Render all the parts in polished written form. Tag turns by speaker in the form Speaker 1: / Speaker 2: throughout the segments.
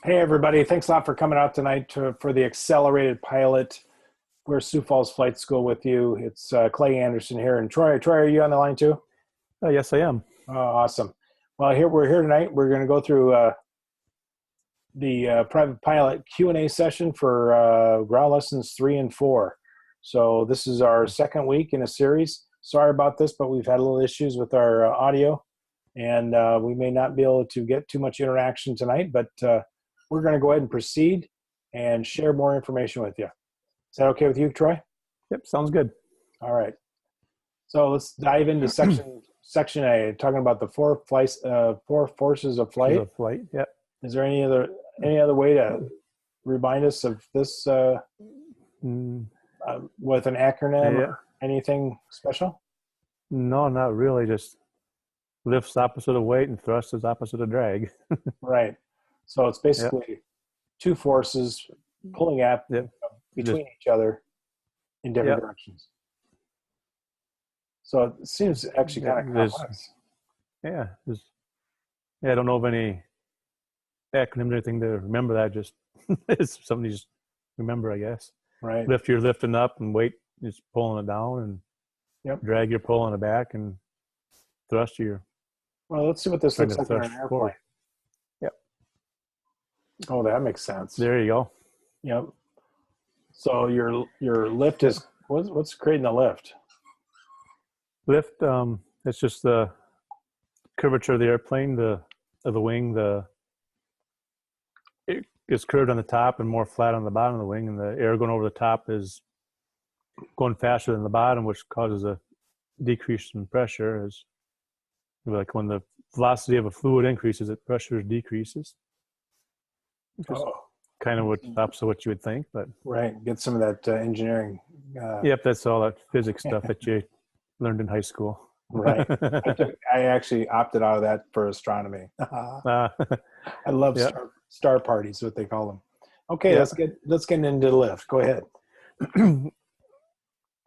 Speaker 1: Hey, everybody. Thanks a lot for coming out tonight for the Accelerated Pilot. We're Sioux Falls Flight School with you. It's Clay Anderson here. And Troy, are you on the line too?
Speaker 2: Yes, I am.
Speaker 1: Oh, awesome. Well, we're here tonight. We're going to go through the private pilot Q&A session for ground lessons 3 and 4. So this is our second week in a series. Sorry about this, but we've had a little issues with our audio, and we may not be able to get too much interaction tonight, but we're going to go ahead and proceed and share more information with you. Is that okay with you, Troy?
Speaker 2: Yep, sounds good.
Speaker 1: All right. So let's dive into section A, talking about the four forces of flight.
Speaker 2: Yep.
Speaker 1: Is there any other way to remind us of this with an acronym or anything special?
Speaker 2: No, not really. Just lift's opposite of weight and thrust is opposite of drag.
Speaker 1: Right. So it's basically two forces pulling at between each other in different directions. So it seems actually kind of complex.
Speaker 2: I don't know of any acronyms or anything to remember that. Just it's something you just remember, I guess.
Speaker 1: Right.
Speaker 2: Lift, you're lifting up, and weight is pulling it down, and drag, you're pulling it back, and thrust, you're.
Speaker 1: Well, let's see what this looks like on an airplane.
Speaker 2: Yep.
Speaker 1: Oh, that makes sense.
Speaker 2: There you go.
Speaker 1: Yep. So your lift is what's creating the lift?
Speaker 2: Lift, it's just the curvature of the airplane, of the wing. It is curved on the top and more flat on the bottom of the wing, and the air going over the top is going faster than the bottom, which causes a decrease in pressure. Is like when the velocity of a fluid increases, its pressure decreases. Kind of opposite what you would think, but
Speaker 1: right. Get some of that engineering.
Speaker 2: Yep, that's all that physics stuff that you learned in high school.
Speaker 1: Right. I actually opted out of that for astronomy. I love star parties, what they call them. Okay, let's get into the lift. Go ahead.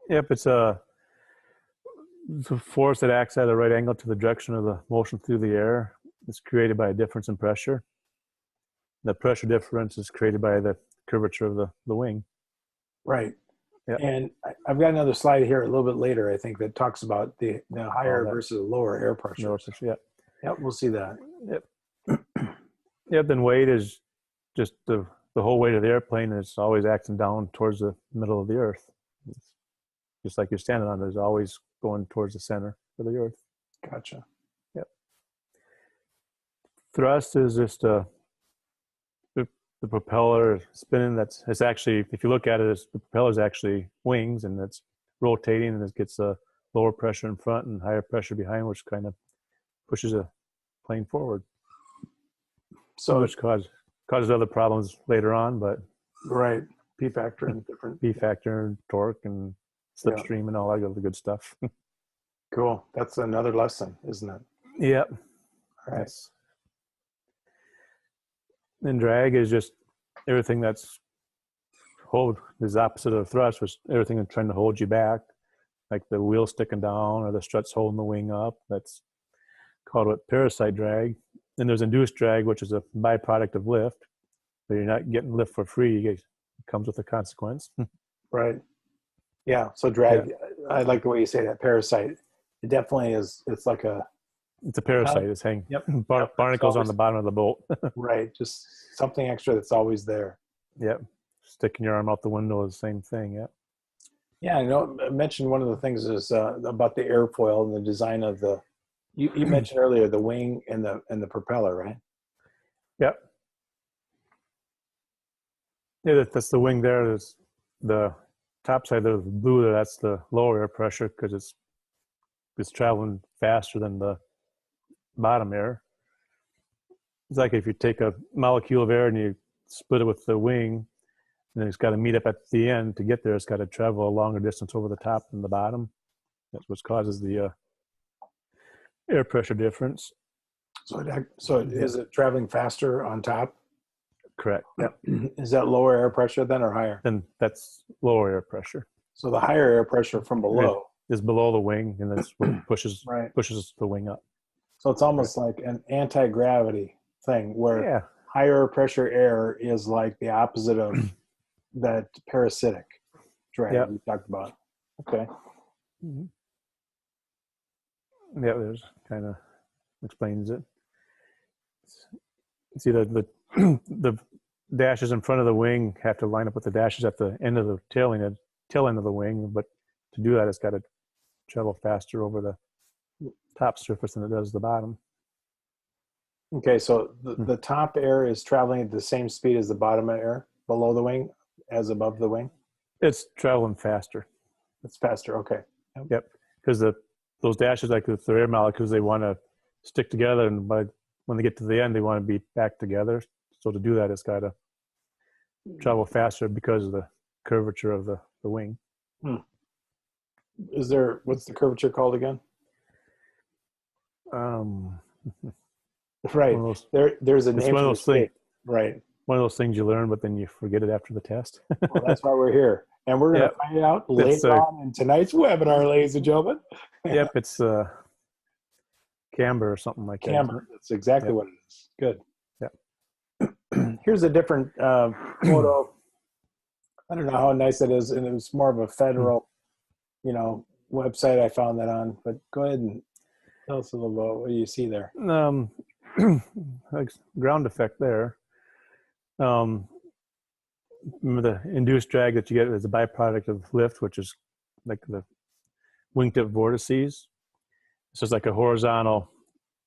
Speaker 2: Yep, it's a force that acts at a right angle to the direction of the motion through the air. It's created by a difference in pressure. The pressure difference is created by the curvature of the wing.
Speaker 1: Right.
Speaker 2: Yep.
Speaker 1: And I've got another slide here a little bit later, I think, that talks about the higher versus lower air pressure. Yep, we'll see that.
Speaker 2: Yep. Yep, then weight is just the whole weight of the airplane is always acting down towards the middle of the earth. It's just like you're standing on, it's always going towards the center of the earth.
Speaker 1: Gotcha.
Speaker 2: Yep. Thrust is just the propeller spinning. It's actually, if you look at it, the propeller is actually wings, and it's rotating, and it gets a lower pressure in front and higher pressure behind, which kind of pushes a plane forward. So which causes other problems later on, but
Speaker 1: right, P factor and different
Speaker 2: P factor and torque and slipstream and all that other good stuff.
Speaker 1: Cool. That's another lesson, isn't it?
Speaker 2: Yep.
Speaker 1: All right.
Speaker 2: And drag is just everything that's is opposite of thrust, which everything that's trying to hold you back, like the wheel sticking down or the struts holding the wing up. That's called parasite drag. Then there's induced drag, which is a byproduct of lift, but you're not getting lift for free. It comes with a consequence.
Speaker 1: Right. Yeah. So drag, I like the way you say that, parasite. It definitely is. It's like
Speaker 2: it's a parasite. It's hanging.
Speaker 1: Yep.
Speaker 2: Barnacles on the bottom of the bolt.
Speaker 1: Right. Just something extra that's always there.
Speaker 2: Yep. Sticking your arm out the window is the same thing. Yep.
Speaker 1: Yeah. I mentioned one of the things is about the airfoil and the design of the. You mentioned earlier the wing and the propeller, right?
Speaker 2: Yep. Yeah, that's the wing there. There's the top side there, the blue there. That's the lower air pressure because it's traveling faster than the bottom air. It's like if you take a molecule of air and you split it with the wing, and then it's got to meet up at the end to get there. It's got to travel a longer distance over the top than the bottom. That's what causes the air pressure difference.
Speaker 1: So is it traveling faster on top?
Speaker 2: Correct. Yep.
Speaker 1: Is that lower air pressure then or higher?
Speaker 2: Then that's lower air pressure.
Speaker 1: So the higher air pressure from below
Speaker 2: is below the wing, and that's what pushes the wing up.
Speaker 1: So it's almost like an anti-gravity thing where higher pressure air is like the opposite of that parasitic drag we talked about. Okay.
Speaker 2: Mm-hmm. Yeah, there's kind of explains it. See the the dashes in front of the wing have to line up with the dashes at the end of the tail end of the wing, but to do that, it's got to travel faster over the top surface than it does the bottom.
Speaker 1: Okay, so the top air is traveling at the same speed as the bottom air below the wing as above the wing?
Speaker 2: It's traveling faster.
Speaker 1: It's faster, okay.
Speaker 2: Yep, because those dashes, like with the air molecules, they want to stick together, and when they get to the end, they want to be back together. So to do that, it's got to travel faster because of the curvature of the wing.
Speaker 1: What's the curvature called again? Right. There's a name for the shape. Right.
Speaker 2: One of those things you learn, but then you forget it after the test.
Speaker 1: Well, that's why we're here. And we're going to find out later on in tonight's webinar, ladies and gentlemen.
Speaker 2: Yep, it's camber or something like
Speaker 1: camber. That's exactly what it is. Good.
Speaker 2: Yeah.
Speaker 1: Here's a different photo. I don't know how nice it is, and it was more of a federal, website I found that on. But go ahead and tell us a little about what you see there.
Speaker 2: Like ground effect there. Remember the induced drag that you get as a byproduct of lift, which is like the wingtip vortices. It's just like a horizontal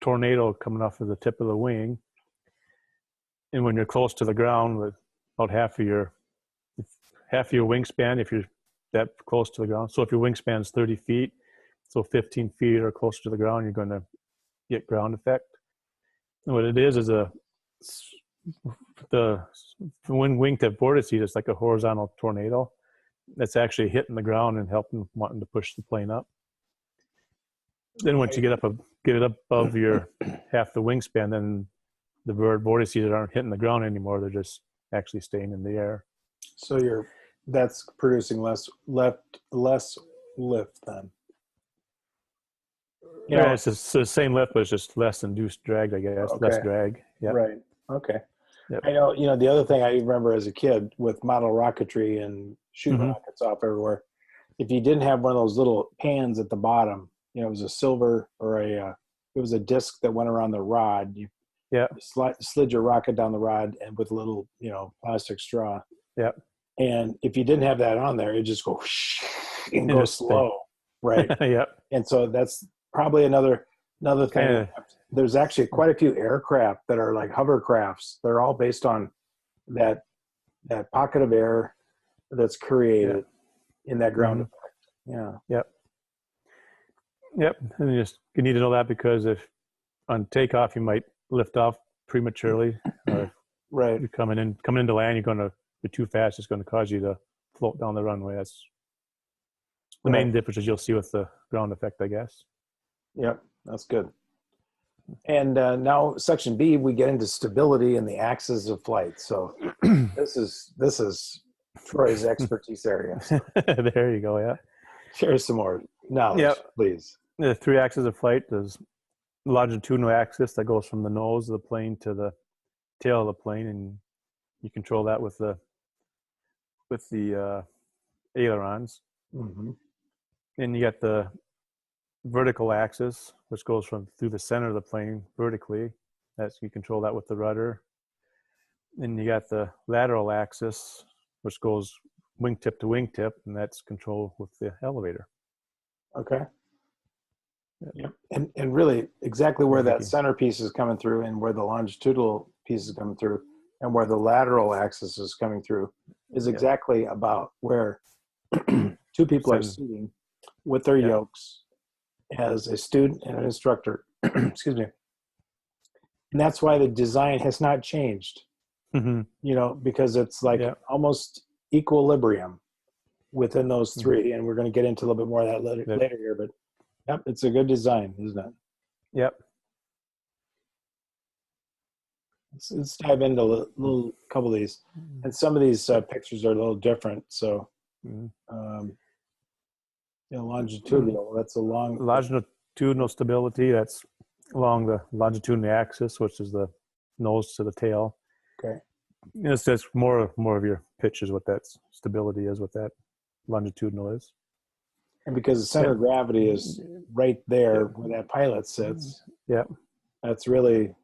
Speaker 2: tornado coming off of the tip of the wing. And when you're close to the ground with about half of your wingspan, if you're that close to the ground. So if your wingspan is 30 feet, so 15 feet or closer to the ground, you're going to get ground effect. And what it is the wingtip vortice, it's like a horizontal tornado that's actually hitting the ground and wanting to push the plane up. Then once you get it up above your half the wingspan, then the vortices aren't hitting the ground anymore. They're just actually staying in the air.
Speaker 1: So that's producing less lift then.
Speaker 2: Yeah, it's the same lift, but it's just less induced drag, I guess.
Speaker 1: Okay.
Speaker 2: Less drag. Yeah.
Speaker 1: Right. Okay.
Speaker 2: Yep.
Speaker 1: I know, the other thing I remember as a kid with model rocketry and shooting rockets off everywhere, if you didn't have one of those little pans at the bottom, it was a silver or it was a disc that went around the rod. You slid your rocket down the rod and with a little, plastic straw.
Speaker 2: Yep.
Speaker 1: And if you didn't have that on there, it just go and go slow. Right.
Speaker 2: Yep.
Speaker 1: And so that's probably another thing. There's actually quite a few aircraft that are like hovercrafts. They're all based on that pocket of air that's created in that ground effect. Yeah.
Speaker 2: Yep. And you need to know that because if on takeoff you might lift off prematurely, or
Speaker 1: right.
Speaker 2: You're coming into land, you're too fast. It's going to cause you to float down the runway. That's the main difference you'll see with the ground effect, I guess.
Speaker 1: Yep, that's good. And now section B, we get into stability and the axis of flight. So this is Troy's expertise area. So.
Speaker 2: There you go. Yeah.
Speaker 1: Share some more knowledge, please.
Speaker 2: The 3 axes of flight. There's the longitudinal axis that goes from the nose of the plane to the tail of the plane, and you control that with the ailerons.
Speaker 1: Mm-hmm.
Speaker 2: And you got the vertical axis, which goes through the center of the plane vertically. You control that with the rudder. And you got the lateral axis, which goes wingtip to wingtip, and that's controlled with the elevator.
Speaker 1: Okay. Yep. And really exactly where that center piece is coming through and where the longitudinal piece is coming through and where the lateral axis is coming through is exactly about where 2 people are sitting with their yokes as a student and an instructor. Excuse me. And that's why the design has not changed, because it's like almost equilibrium within those 3. And we're going to get into a little bit more of that later here, but it's a good design, isn't it?
Speaker 2: Yep.
Speaker 1: Let's dive into a little couple of these. And some of these pictures are a little different. So, longitudinal, that's a long...
Speaker 2: Longitudinal stability, that's along the longitudinal axis, which is the nose to the tail.
Speaker 1: Okay.
Speaker 2: It's just more of your pitch is what that stability is, what that longitudinal is.
Speaker 1: And because the center of gravity is right there where that pilot sits, that's really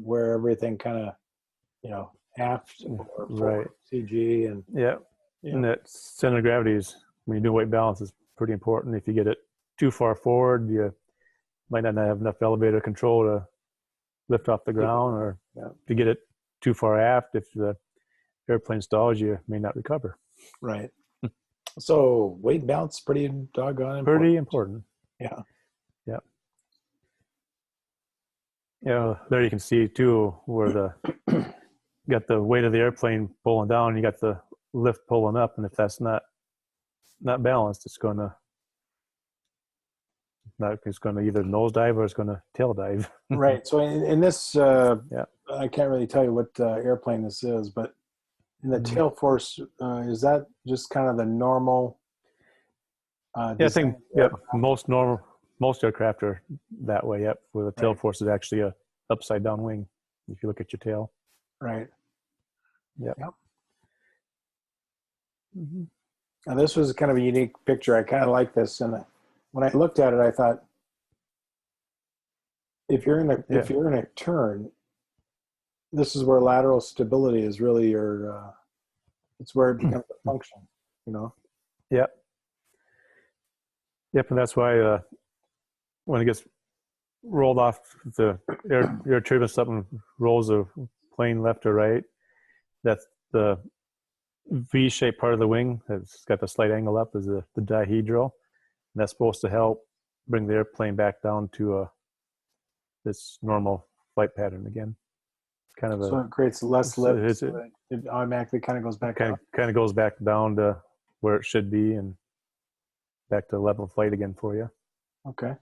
Speaker 1: where everything kind of, aft or forward, CG and
Speaker 2: and that center of gravity is, when you do weight balance, is pretty important. If you get it too far forward, you might not have enough elevator control to lift off the ground, or if you get it too far aft, if the airplane stalls, you may not recover.
Speaker 1: Right. So weight balance is pretty doggone important.
Speaker 2: Pretty important.
Speaker 1: Yeah.
Speaker 2: There you can see too where you got the weight of the airplane pulling down, you got the lift pulling up, and if that's not balanced, it's going to either nosedive or it's going to tail dive.
Speaker 1: Right. So in this, I can't really tell you what airplane this is, but in the tail force, is that just kind of the normal?
Speaker 2: I think most aircraft are that way. Yep, where the tail force is actually a upside down wing. If you look at your tail.
Speaker 1: Right.
Speaker 2: Yep.
Speaker 1: Now this was kind of a unique picture. I kind of like this, and when I looked at it, I thought, if you're in a turn, this is where lateral stability is really your. It's where it becomes a function,
Speaker 2: Yep, and that's why when it gets rolled off the air turbulence, something rolls a plane left or right, that's the V-shaped part of the wing that's got the slight angle up is the dihedral, and that's supposed to help bring the airplane back down to this normal flight pattern again. Kind of
Speaker 1: so it creates less lift. So it automatically kind of goes back.
Speaker 2: Kind of goes back down to where it should be and back to level flight again for you.
Speaker 1: Okay.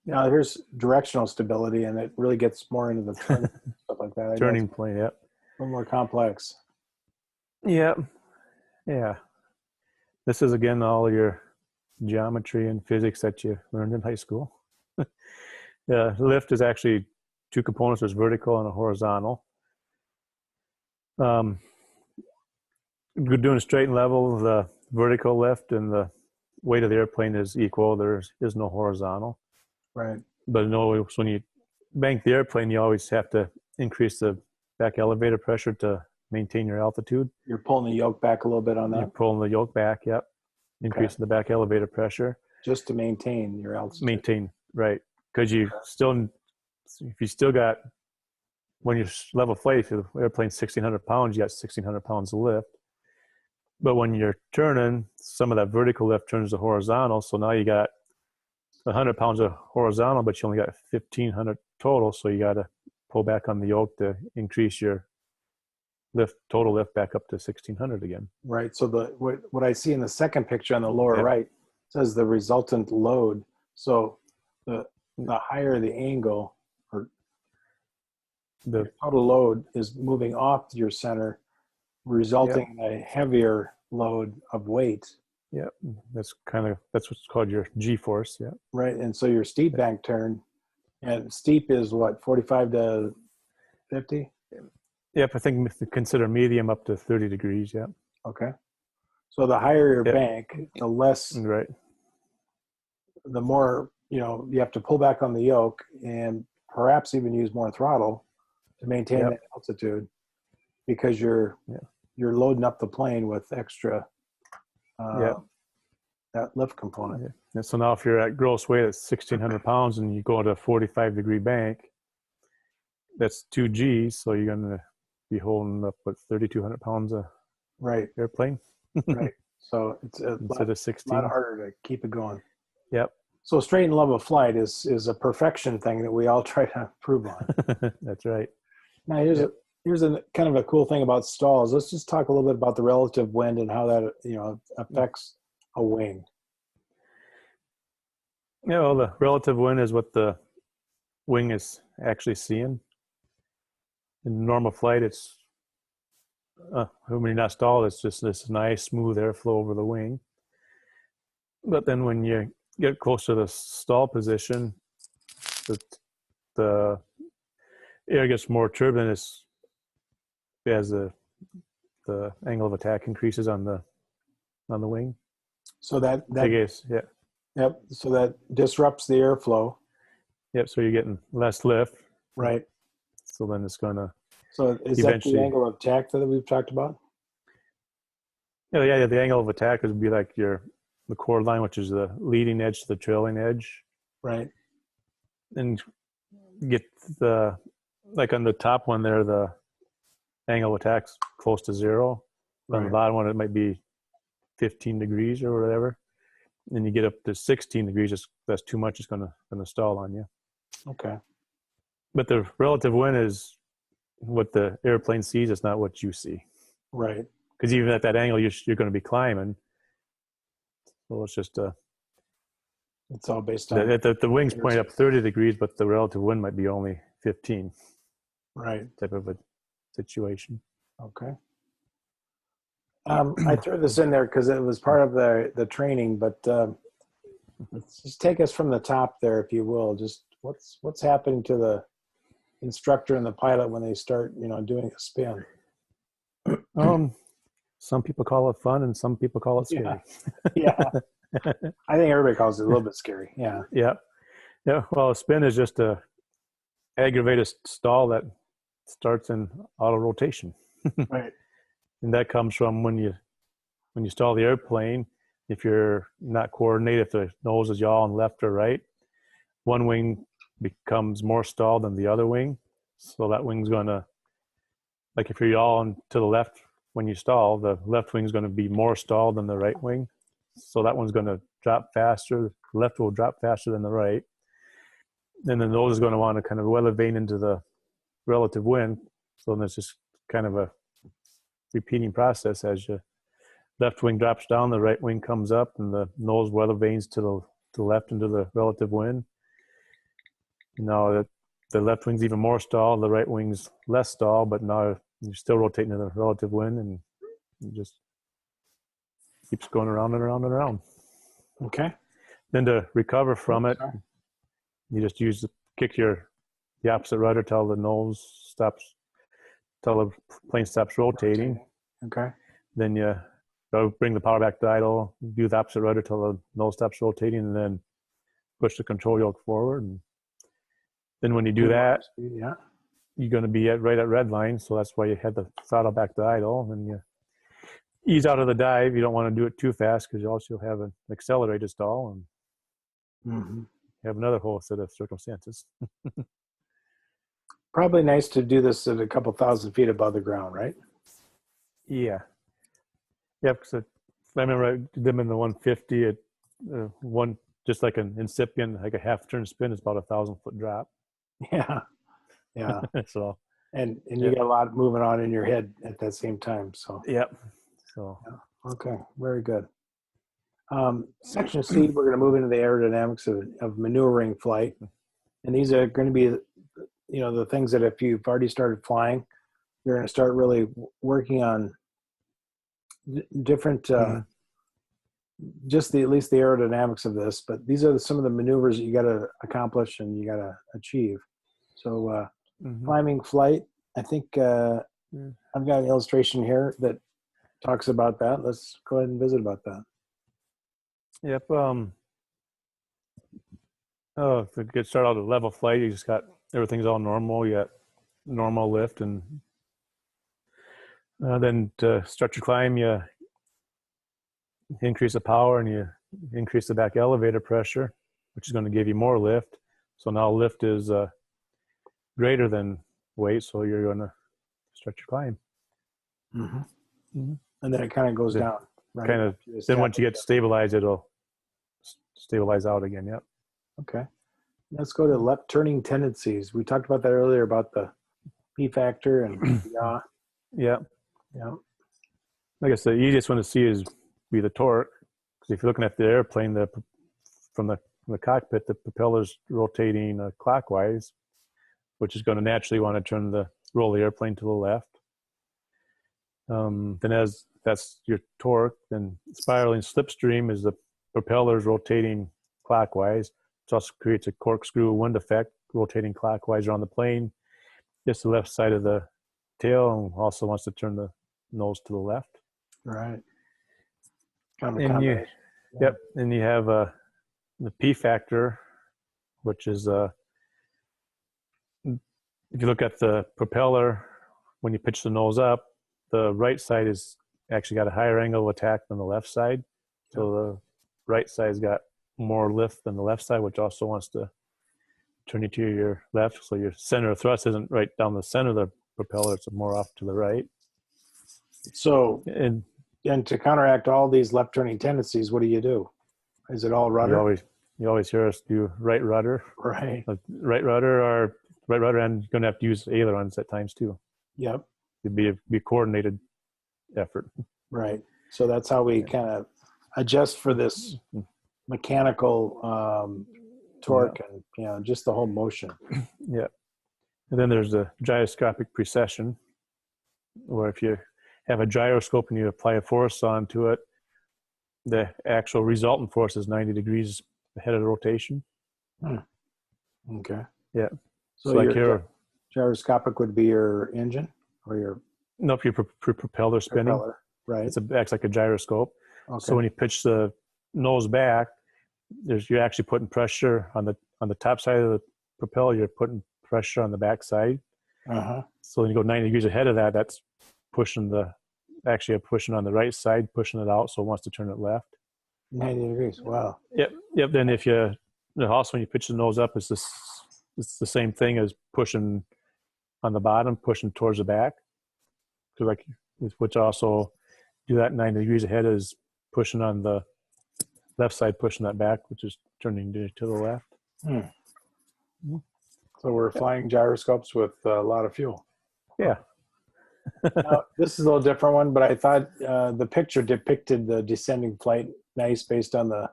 Speaker 1: Now here's directional stability, and it really gets more into the turning stuff like that.
Speaker 2: Turning plane, a
Speaker 1: little more complex.
Speaker 2: Yeah. This is again all your geometry and physics that you learned in high school. Lift is actually two components. There's vertical and a horizontal. Doing a straight and level, the vertical lift and the weight of the airplane is equal. There is no horizontal.
Speaker 1: Right.
Speaker 2: But no, when you bank the airplane, you always have to increase the back elevator pressure to maintain your altitude.
Speaker 1: You're pulling the yoke back a little bit on that?
Speaker 2: You're pulling the yoke back, increasing the back elevator pressure.
Speaker 1: Just to maintain your altitude.
Speaker 2: Right. Because if you still got, when you're level flight, if the airplane's 1,600 pounds, you got 1,600 pounds of lift. But when you're turning, some of that vertical lift turns to horizontal. So now you got 100 pounds of horizontal, but you only got 1,500 total. So you got to pull back on the yoke to increase your total lift back up to 1,600 again.
Speaker 1: Right. So what I see in the second picture on the lower right says the resultant load. So the higher the angle, or the total load is moving off your center, resulting in a heavier load of weight.
Speaker 2: Yeah, that's what's called your G-force. Yeah.
Speaker 1: Right. And so your steep bank turn, and steep is what, 45 to 50?
Speaker 2: Yep, I think consider medium up to 30 degrees. Yeah.
Speaker 1: Okay. So the higher your bank, the less.
Speaker 2: Right.
Speaker 1: The more you have to pull back on the yoke, and perhaps even use more throttle to maintain that altitude, because you're loading up the plane with extra that lift component.
Speaker 2: And so now if you're at gross weight at 1,600 pounds and you go to a 45-degree bank, that's 2 G's, so you're going to be holding up with 3,200 pounds of airplane.
Speaker 1: Right. So it's
Speaker 2: instead of 16.
Speaker 1: A lot harder to keep it going.
Speaker 2: Yep.
Speaker 1: So straight and level flight is a perfection thing that we all try to improve on.
Speaker 2: That's right.
Speaker 1: Now here's a kind of a cool thing about stalls. Let's just talk a little bit about the relative wind and how that affects a wing.
Speaker 2: The relative wind is what the wing is actually seeing. In normal flight, it's when you're not stalled, it's just this nice smooth airflow over the wing. But then when you get close to the stall position, the air gets more turbulent. as the angle of attack increases on the wing.
Speaker 1: So that
Speaker 2: yeah.
Speaker 1: Yep. So that disrupts the airflow.
Speaker 2: Yep. So you're getting less lift.
Speaker 1: Right.
Speaker 2: So then it's going to.
Speaker 1: So is that the angle of attack that we've talked about?
Speaker 2: Yeah. The angle of attack would be like the chord line, which is the leading edge to the trailing edge.
Speaker 1: Right.
Speaker 2: And get like on the top one there, the angle of attack's close to 0. Right. On the bottom one, it might be 15 degrees or whatever. And you get up to 16 degrees, that's too much. It's going to stall on you.
Speaker 1: Okay.
Speaker 2: But the relative wind is what the airplane sees. It's not what you see.
Speaker 1: Right.
Speaker 2: Because even at that angle, you're going to be climbing. So it's just
Speaker 1: it's all based on
Speaker 2: the wings point up 30 degrees, but the relative wind might be only 15.
Speaker 1: Right.
Speaker 2: Type of a situation.
Speaker 1: Okay. I threw this in there because it was part of the training, but let's just take us from the top there, if you will. Just what's happening to the instructor and the pilot when they start, doing a spin?
Speaker 2: Some people call it fun, and some people call it scary.
Speaker 1: Yeah. I think everybody calls it a little bit scary. Yeah.
Speaker 2: Yeah. Well, a spin is just a aggravated stall that starts in auto rotation.
Speaker 1: Right.
Speaker 2: And that comes from when you stall the airplane. If you're not coordinated, if the nose is yaw on left or right, one wing becomes more stalled than the other wing. So that wing's going to, like if you're yawing to the left when you stall, the left wing's going to be more stalled than the right wing. So that one's going to drop faster. The left will drop faster than the right. And then the nose is going to want to kind of elevate into the relative wind. So then it's just kind of a repeating process as your left wing drops down, the right wing comes up, and the nose weather vanes to the left into the relative wind. Now the left wing's even more stalled, the right wing's less stalled, but now you're still rotating in the relative wind, and it just keeps going around and around and around.
Speaker 1: Okay.
Speaker 2: Then to recover from it, you just kick the opposite rudder till the nose stops, till the plane stops rotating.
Speaker 1: Okay.
Speaker 2: Then you go bring the power back to idle, do the opposite rudder till the nose stops rotating, and then push the control yoke forward. And then when you do that, you're going to be right at red line. So that's why you had the throttle back to idle. And you ease out of the dive. You don't want to do it too fast because you also have an accelerated stall and have another whole set of circumstances.
Speaker 1: Probably nice to do this at a couple thousand feet above the ground, right?
Speaker 2: Yeah. Yeah, because I remember I did them in the 150 at one, just like an incipient, like a half turn spin is about 1,000-foot drop.
Speaker 1: Yeah. Yeah.
Speaker 2: So.
Speaker 1: And you got a lot moving on in your head at that same time. So.
Speaker 2: Yep. So.
Speaker 1: Yeah. Okay. Very good. Section C, we're going to move into the aerodynamics of maneuvering flight. And these are going to be, the things that if you've already started flying, you're going to start really working on different, just at least the aerodynamics of this. But these are some of the maneuvers that you got to accomplish and you got to achieve. So climbing flight, I think I've got an illustration here that talks about that. Let's go ahead and visit about that.
Speaker 2: Yep. If we get started out at level flight, you just got everything's all normal. You got normal lift, and then to start your climb, you increase the power and you increase the back elevator pressure, which is going to give you more lift. So now lift is greater than weight, so you're going to start your climb.
Speaker 1: And then it kind of goes down. Right?
Speaker 2: Kind of. Then once you get stabilized, it'll stabilize out again. Yep.
Speaker 1: Okay. Let's go to left turning tendencies. We talked about that earlier about the P factor and yaw.
Speaker 2: Yeah.
Speaker 1: Yeah.
Speaker 2: I guess the easiest one to see is be the torque. Because if you're looking at the airplane, from the cockpit, the propeller's rotating clockwise, which is going to naturally want to roll the airplane to the left. Then as that's your torque, then spiraling slipstream is the propeller's rotating clockwise. It also creates a corkscrew wind effect, rotating clockwise around the plane. Just the left side of the tail and also wants to turn the nose to the left.
Speaker 1: Right. Kind of a
Speaker 2: And
Speaker 1: combination.
Speaker 2: yep. And you have the P factor, which is if you look at the propeller, when you pitch the nose up, the right side is actually got a higher angle of attack than the left side. So the right side's got more lift than the left side, which also wants to turn you to your left. So your center of thrust isn't right down the center of the propeller, it's more off to the right.
Speaker 1: So,
Speaker 2: And
Speaker 1: to counteract all these left turning tendencies, what do? Is it all rudder?
Speaker 2: you always hear us do right rudder.
Speaker 1: Right.
Speaker 2: Right rudder, and you're going to have to use ailerons at times too.
Speaker 1: Yep.
Speaker 2: It'd be a coordinated effort.
Speaker 1: Right. So that's how we kind of adjust for this mechanical torque and just the whole motion.
Speaker 2: Yeah. And then there's the gyroscopic precession, where if you have a gyroscope and you apply a force onto it, the actual resultant force is 90 degrees ahead of the rotation.
Speaker 1: Okay.
Speaker 2: Yeah.
Speaker 1: So
Speaker 2: like
Speaker 1: your gyroscopic would be your engine or your
Speaker 2: propeller spinning.
Speaker 1: propeller, right?
Speaker 2: It acts like a gyroscope.
Speaker 1: Okay.
Speaker 2: So when you pitch the nose back, you're actually putting pressure on the top side of the propeller. You're putting pressure on the back side. So when you go 90 degrees ahead of that, that's pushing pushing on the right side, pushing it out. So it wants to turn it left.
Speaker 1: 90 degrees. Wow.
Speaker 2: Yep. Then also when you pitch the nose up, it's the same thing as pushing on the bottom, pushing towards the back. So which also do that 90 degrees ahead is pushing on the left side, pushing that back, which is turning to the left.
Speaker 1: So we're flying gyroscopes with a lot of fuel.
Speaker 2: Yeah.
Speaker 1: Now, this is a little different one, but I thought the picture depicted the descending flight nice based on the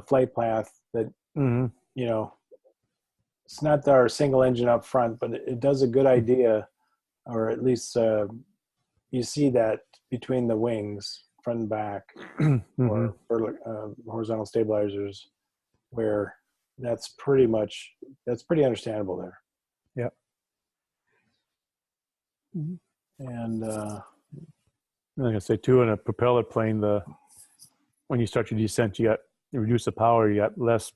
Speaker 1: flight path that, it's not our single engine up front, but it does a good idea, or at least you see that between the wings, front and back, or horizontal stabilizers, where that's pretty understandable there.
Speaker 2: Yep.
Speaker 1: And
Speaker 2: I'm going to say too, in a propeller plane, when you start your descent, you reduce the power, you got less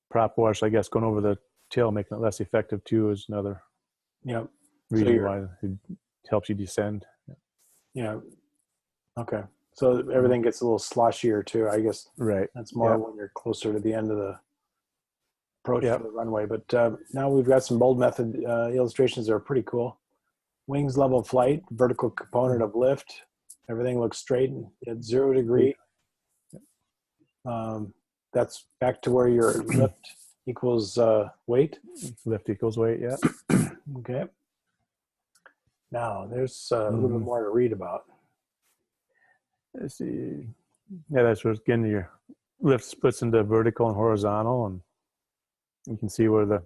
Speaker 2: prop wash, I guess, going over the tail, making it less effective too, is another reason why it helps you descend.
Speaker 1: Yeah. Okay. So everything gets a little sloshier too, I guess.
Speaker 2: Right.
Speaker 1: That's more when you're closer to the end of the approach to the runway. But now we've got some bold method illustrations that are pretty cool. Wings level flight, vertical component of lift. Everything looks straight at 0 degree. That's back to where your lift equals weight.
Speaker 2: Lift equals weight, yeah.
Speaker 1: Okay. Now there's a little bit more to read about.
Speaker 2: Let's see. Yeah, that's where again your lift splits into vertical and horizontal, and you can see where the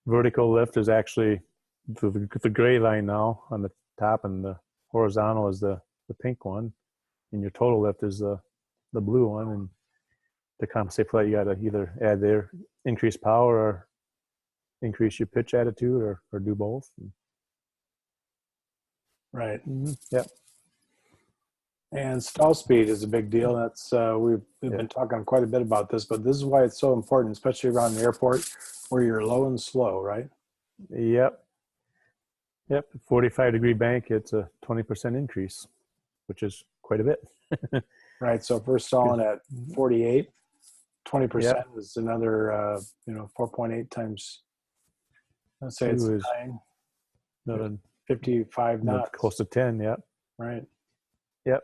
Speaker 2: vertical lift is actually the gray line now on the top, and the horizontal is the pink one, and your total lift is the blue one. And to compensate for that, you got to either add their increased power or increase your pitch attitude, or do both.
Speaker 1: Right.
Speaker 2: Yep.
Speaker 1: And stall speed is a big deal. That's we've been talking quite a bit about this, but this is why it's so important, especially around the airport where you're low and slow, right?
Speaker 2: Yep. 45-degree bank, it's a 20% increase, which is quite a bit.
Speaker 1: Right. So if we're stalling at 48, 20% is another 4.8 times, let's say it's 9, 55 knots.
Speaker 2: Close to 10, yeah.
Speaker 1: Right.
Speaker 2: Yep.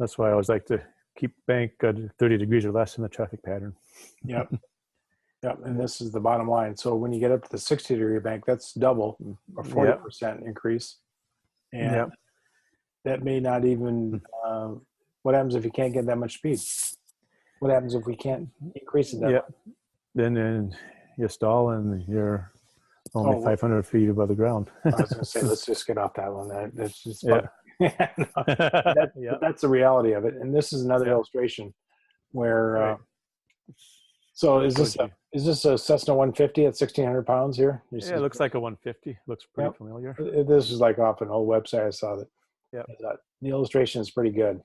Speaker 2: That's why I always like to keep bank 30 degrees or less in the traffic pattern.
Speaker 1: Yep. Yep. And this is the bottom line. So when you get up to the 60-degree bank, that's double, or 40% increase. And that may not even, what happens if you can't get that much speed? What happens if we can't increase it that much?
Speaker 2: Then you stall and you're only 500 feet above the ground.
Speaker 1: I was going to say, let's just get off that one. That's just
Speaker 2: Yeah.
Speaker 1: That's the reality of it. And this is another illustration where, so is this Is this a Cessna 150 at 1,600 pounds here?
Speaker 2: Yeah, it looks like a 150. Looks pretty familiar.
Speaker 1: This is like off an old website. I saw that.
Speaker 2: Yep.
Speaker 1: The illustration is pretty good.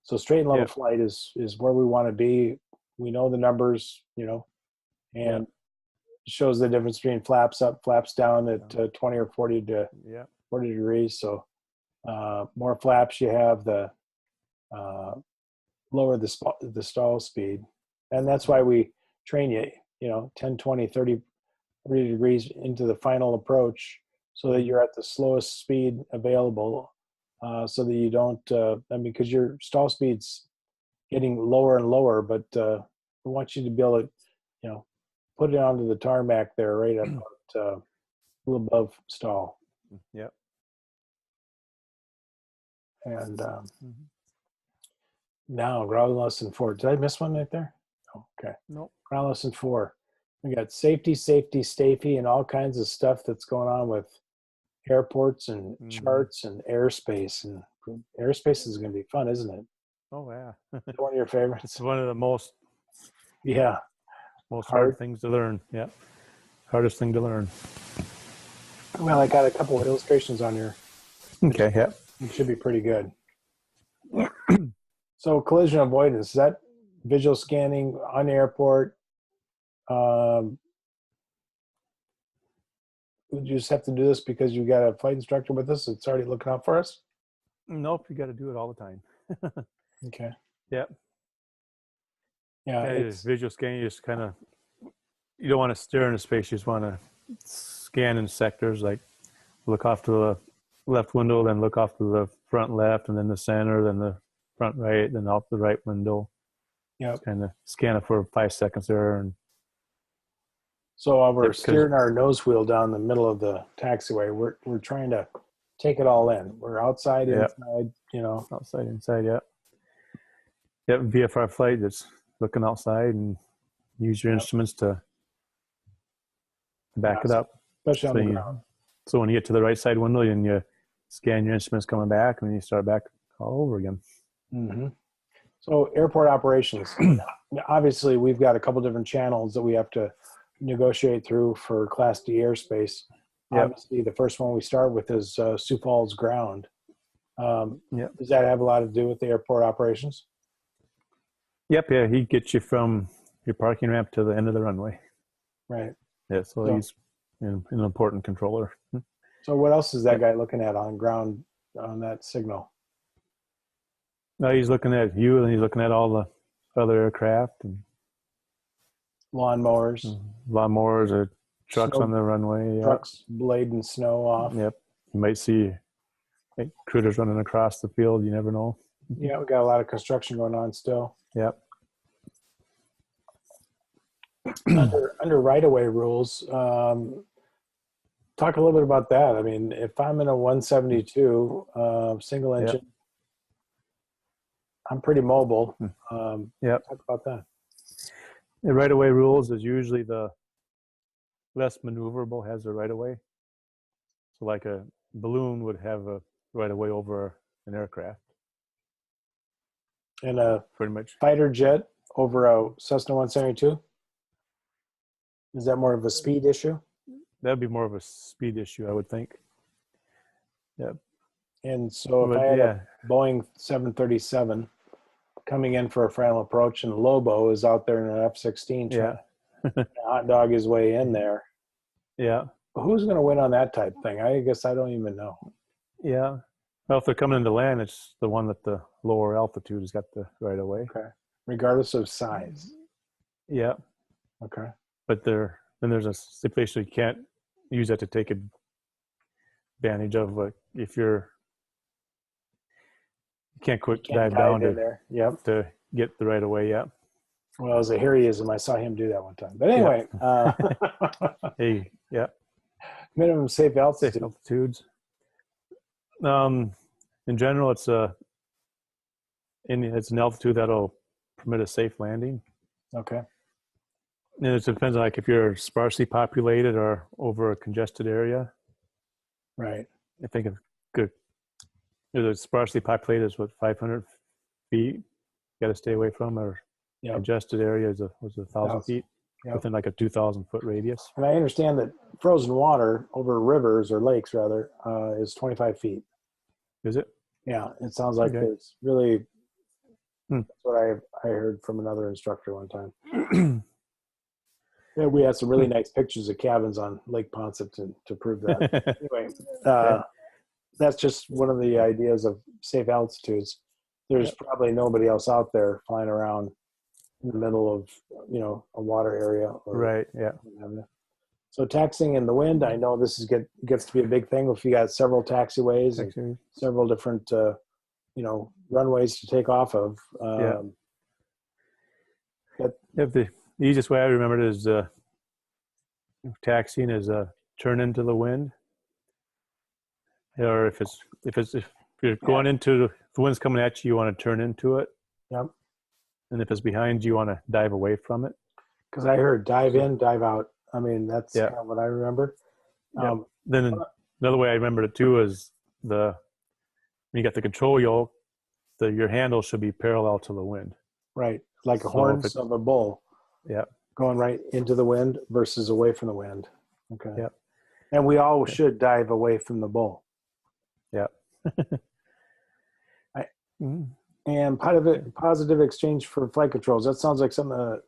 Speaker 1: So straight and level flight is where we want to be. We know the numbers, and it shows the difference between flaps up, flaps down at 20 or 40 to 40 degrees. So more flaps you have, the lower the stall speed. And that's why we train you, 10, 20, 30 degrees into the final approach so that you're at the slowest speed available, so that you don't, because your stall speed's getting lower and lower, but we want you to be able to, put it onto the tarmac there right about a little above stall.
Speaker 2: Yep.
Speaker 1: And now ground lesson 4. Did I miss one right there? Oh, okay.
Speaker 2: Nope.
Speaker 1: Ground lesson 4. We got safety, stafety, and all kinds of stuff that's going on with airports and charts and airspace. And airspace is going to be fun, isn't it?
Speaker 2: Oh, yeah.
Speaker 1: One of your favorites?
Speaker 2: It's one of the most
Speaker 1: hard
Speaker 2: things to learn. Yeah. Hardest thing to learn.
Speaker 1: Well, I got a couple of illustrations on here.
Speaker 2: Okay, yeah.
Speaker 1: It should be pretty good. So collision avoidance, is that visual scanning on the airport? Would you just have to do this because you got a flight instructor with us that's already looking out for us?
Speaker 2: Nope, you got to do it all the time.
Speaker 1: Okay.
Speaker 2: Yep.
Speaker 1: Yeah.
Speaker 2: It's visual scanning. You just you don't want to stare into space. You just want to scan in sectors, like look off to the left window, then look off to the front left, and then the center, then the front right, then off the right window.
Speaker 1: Yeah.
Speaker 2: Kind of scan it for 5 seconds there. And
Speaker 1: so while we're steering our nose wheel down the middle of the taxiway, we're trying to take it all in. We're outside, inside,
Speaker 2: Outside, inside, yeah. Yep, VFR flight, that's looking outside and use your instruments to back it up.
Speaker 1: Especially on the ground.
Speaker 2: So when you get to the right side window, and you scan your instruments coming back, and then you start back all over again.
Speaker 1: Mm-hmm. So airport operations. Obviously, we've got a couple different channels that we have to negotiate through for Class D airspace. Yep. Obviously, the first one we start with is Sioux Falls ground. Does that have a lot to do with the airport operations?
Speaker 2: Yep, yeah, he gets you from your parking ramp to the end of the runway.
Speaker 1: Right.
Speaker 2: Yeah, so he's an important controller.
Speaker 1: So what else is that guy looking at on ground on that signal?
Speaker 2: No, he's looking at you, and he's looking at all the other aircraft and
Speaker 1: lawnmowers
Speaker 2: or trucks on the runway.
Speaker 1: Trucks blading snow off.
Speaker 2: Yep. You might see critters running across the field. You never know.
Speaker 1: Yeah, we got a lot of construction going on still.
Speaker 2: Yep.
Speaker 1: Under right-of-way rules, talk a little bit about that. I mean, if I'm in a 172 single engine, I'm pretty mobile. Talk about that.
Speaker 2: The right-of-way rules is usually the less maneuverable has a right-of-way. So like a balloon would have a right-of-way over an aircraft.
Speaker 1: And a
Speaker 2: pretty much
Speaker 1: fighter jet over a Cessna 172? Is that more of a speed issue?
Speaker 2: That'd be more of a speed issue, I would think. Yep.
Speaker 1: And so if I had a Boeing 737 coming in for a final approach, and Lobo is out there in an F-16 trying to hot dog his way in there.
Speaker 2: Yeah.
Speaker 1: Who's going to win on that type thing? I guess I don't even know.
Speaker 2: Yeah. Well, if they're coming into land, it's the one at the lower altitude has got the right of way.
Speaker 1: Okay. Regardless of size.
Speaker 2: Yeah.
Speaker 1: Okay.
Speaker 2: But then there's a stipulation you can't use that to take advantage of if you can't dive down to get the right of way. Yeah.
Speaker 1: Well, as a heroism, I saw him do that one time. But anyway,
Speaker 2: hey, yeah.
Speaker 1: Minimum safe altitude.
Speaker 2: Safe altitudes. In general, it's an altitude that'll permit a safe landing.
Speaker 1: Okay.
Speaker 2: And it depends on like if you're sparsely populated or over a congested area.
Speaker 1: Right.
Speaker 2: I think it's sparsely populated is 500 feet. You got to stay away from, or congested area was 1,000 feet. within like a 2,000-foot radius.
Speaker 1: And I understand that frozen water over rivers or lakes rather is 25 feet.
Speaker 2: Is it?
Speaker 1: Yeah, it sounds like
Speaker 2: Okay.
Speaker 1: it's really.
Speaker 2: Hmm.
Speaker 1: That's what I heard from another instructor one time. Yeah, we had some really nice pictures of cabins on Lake Poncet to prove that. Anyway,
Speaker 2: Yeah.
Speaker 1: that's just one of the ideas of safe altitudes. There's probably nobody else out there flying around in the middle of a water area.
Speaker 2: Right. Yeah.
Speaker 1: So taxiing in the wind, I know this gets to be a big thing if you got several taxiways and several different runways to take off of.
Speaker 2: The easiest way I remember it is taxiing is turn into the wind, or if you're going into if the wind's coming at you, you want to turn into it.
Speaker 1: Yep.
Speaker 2: And if it's behind you, you want to dive away from it.
Speaker 1: Because I heard dive in, dive out. I mean, that's kind of what I remember.
Speaker 2: Then another way I remember it too is when you got the control yoke, your handle should be parallel to the wind.
Speaker 1: Right, like a horns of a bull.
Speaker 2: Yeah.
Speaker 1: Going right into the wind versus away from the wind. Okay.
Speaker 2: Yeah.
Speaker 1: And we all should dive away from the bull.
Speaker 2: Yeah.
Speaker 1: And part of it, positive exchange for flight controls. That sounds like something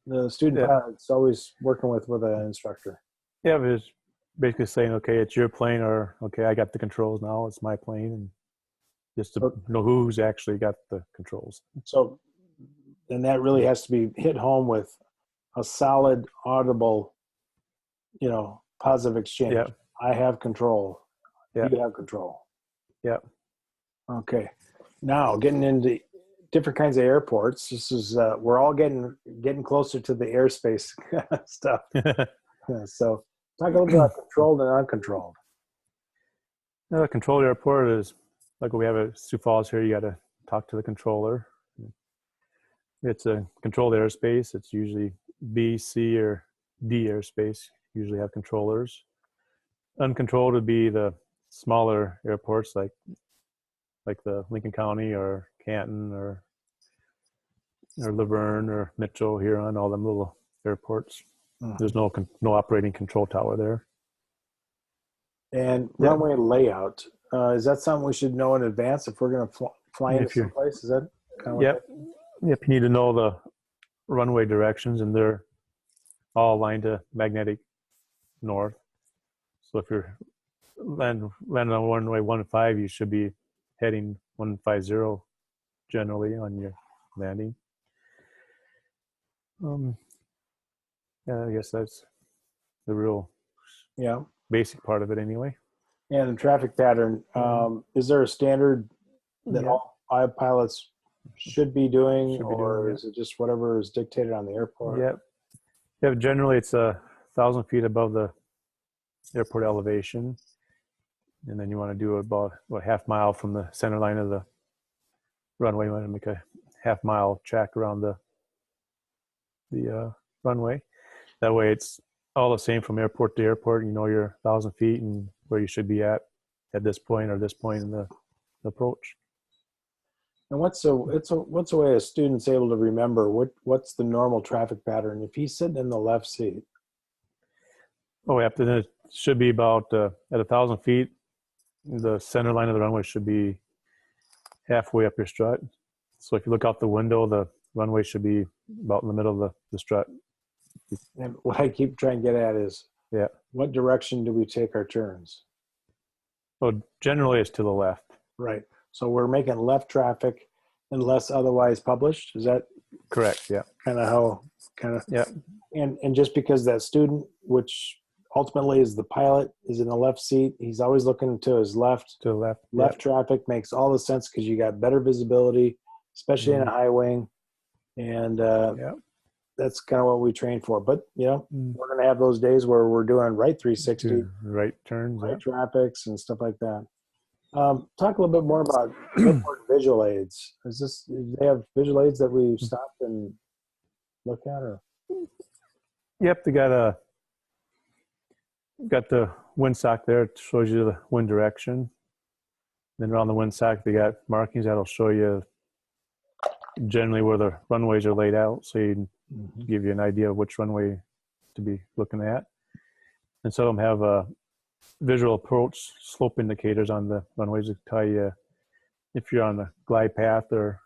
Speaker 1: the student pilot's always working with an instructor.
Speaker 2: Yeah, but it's basically saying, okay, it's your plane, or okay, I got the controls now, it's my plane, and just to know who's actually got the controls.
Speaker 1: So, and that really has to be hit home with a solid, audible, positive exchange.
Speaker 2: Yeah.
Speaker 1: I have control.
Speaker 2: Yeah.
Speaker 1: You have control.
Speaker 2: Yeah.
Speaker 1: Okay. Now getting into different kinds of airports. This is we're all getting closer to the airspace stuff. So talk a little bit about controlled and uncontrolled.
Speaker 2: A controlled airport is like we have at Sioux Falls here. You got to talk to the controller. It's a controlled airspace. It's usually B, C, or D airspace. Usually have controllers. Uncontrolled would be the smaller airports like the Lincoln County or Canton or Laverne or Mitchell, Huron, all them little airports. There's no operating control tower there.
Speaker 1: And runway layout, is that something we should know in advance if we're going to fly into some place? Is that kind of
Speaker 2: Yep. You need to know the runway directions, and they're all aligned to magnetic north. So if you're landing on runway 15, you should be heading 150 generally on your landing. I guess that's the real basic part of it anyway.
Speaker 1: And the traffic pattern, is there a standard that all pilots should be doing, or is it just whatever is dictated on the airport?
Speaker 2: Yeah, generally it's 1,000 feet above the airport elevation, and then you want to do about a half mile from the center line of the runway. You want to make a half mile track around the runway. That way it's all the same from airport to airport. You know your 1,000 feet and where you should be at this point or this point in the approach.
Speaker 1: And what's a way a student's able to remember what's the normal traffic pattern if he's sitting in the left seat?
Speaker 2: Then it should be about at 1,000 feet. The center line of the runway should be halfway up your strut. So if you look out the window, the runway should be about in the middle of the strut.
Speaker 1: And what I keep trying to get at is, what direction do we take our turns?
Speaker 2: Well, generally it's to the left.
Speaker 1: Right. So we're making left traffic unless otherwise published. Is that
Speaker 2: correct? Yeah.
Speaker 1: Yeah. And just because that student, which ultimately is the pilot, is in the left seat, he's always looking to his left.
Speaker 2: To the left.
Speaker 1: Left traffic makes all the sense because you got better visibility, especially in a high wing. And that's kind of what we train for. But, we're going to have those days where we're doing right 360.
Speaker 2: Right turns.
Speaker 1: Right traffics and stuff like that. Talk a little bit more about airport visual aids. Do they have visual aids that we stop and look at? Or?
Speaker 2: Yep, they got the windsock there. It shows you the wind direction. Then around the windsock, they got markings that'll show you generally where the runways are laid out, so you give you an idea of which runway to be looking at. And some of them have visual approach slope indicators on the runways to tell you if you're on the glide path or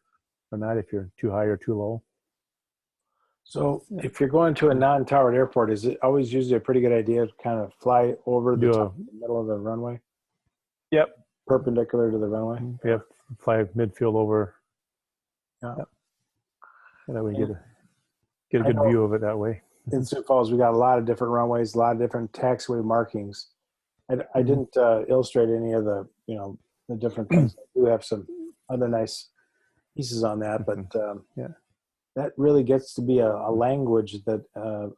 Speaker 2: not, if you're too high or too low.
Speaker 1: So if you're going to a non-towered airport, is it always usually a pretty good idea to kind of fly over the middle of the runway?
Speaker 2: Yep.
Speaker 1: Perpendicular to the runway?
Speaker 2: Yep. Fly midfield over.
Speaker 1: Yeah.
Speaker 2: Yep. And that way you get a good view of it that way.
Speaker 1: In Sioux Falls, we got a lot of different runways, a lot of different taxiway markings. I didn't illustrate any of the, the different things. We have some other nice pieces on that, but that really gets to be a language that